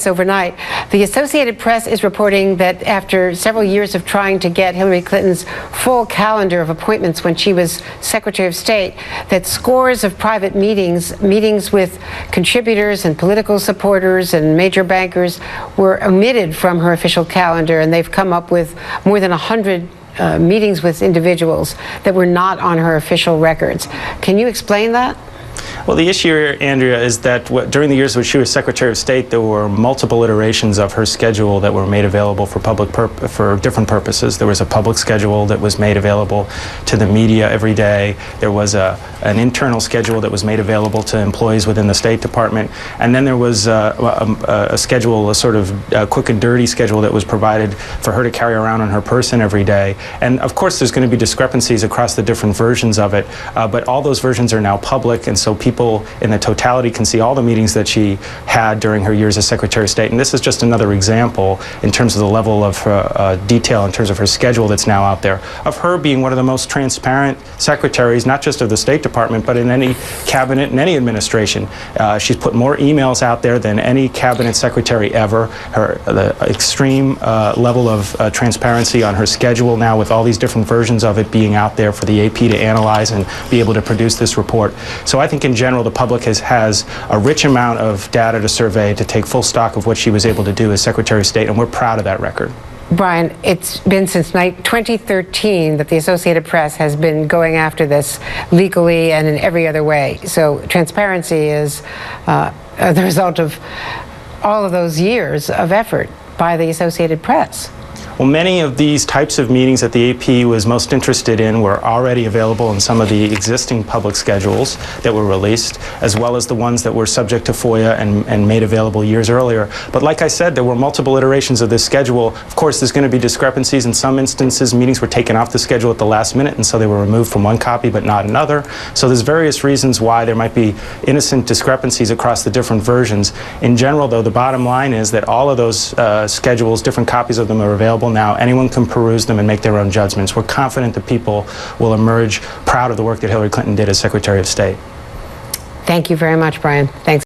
Overnight. The Associated Press is reporting that after several years of trying to get Hillary Clinton's full calendar of appointments when she was Secretary of State, that scores of private meetings with contributors and political supporters and major bankers were omitted from her official calendar, and they've come up with more than 100 meetings with individuals that were not on her official records. Can you explain that? Well, the issue here, Andrea, is that during the years when she was Secretary of State, there were multiple iterations of her schedule that were made available for different purposes. There was a public schedule that was made available to the media every day. There was an internal schedule that was made available to employees within the State Department. And then there was a schedule, a sort of quick and dirty schedule that was provided for her to carry around on her person every day. And of course, there's going to be discrepancies across the different versions of it, but all those versions are now public, and so people in the totality can see all the meetings that she had during her years as Secretary of State. And this is just another example in terms of the level of detail in terms of her schedule that's now out there, of her being one of the most transparent secretaries, not just of the State Department, but in any cabinet and any administration. She's put more emails out there than any cabinet secretary ever. The extreme level of transparency on her schedule now, with all these different versions of it being out there for the AP to analyze and be able to produce this report. So I think in general the public has a rich amount of data to survey to take full stock of what she was able to do as Secretary of State, and we're proud of that record. Brian, it's been since 2013 that the Associated Press has been going after this legally and in every other way. So transparency is the result of all of those years of effort by the Associated Press. Well, many of these types of meetings that the AP was most interested in were already available in some of the existing public schedules that were released, as well as the ones that were subject to FOIA and made available years earlier. But like I said, there were multiple iterations of this schedule. Of course, there's going to be discrepancies. In some instances, meetings were taken off the schedule at the last minute, and so they were removed from one copy but not another. So there's various reasons why there might be innocent discrepancies across the different versions. In general, though, the bottom line is that all of those schedules, different copies of them, are available now. Anyone can peruse them and make their own judgments. We're confident that people will emerge proud of the work that Hillary Clinton did as Secretary of State. Thank you very much, Brian. Thanks.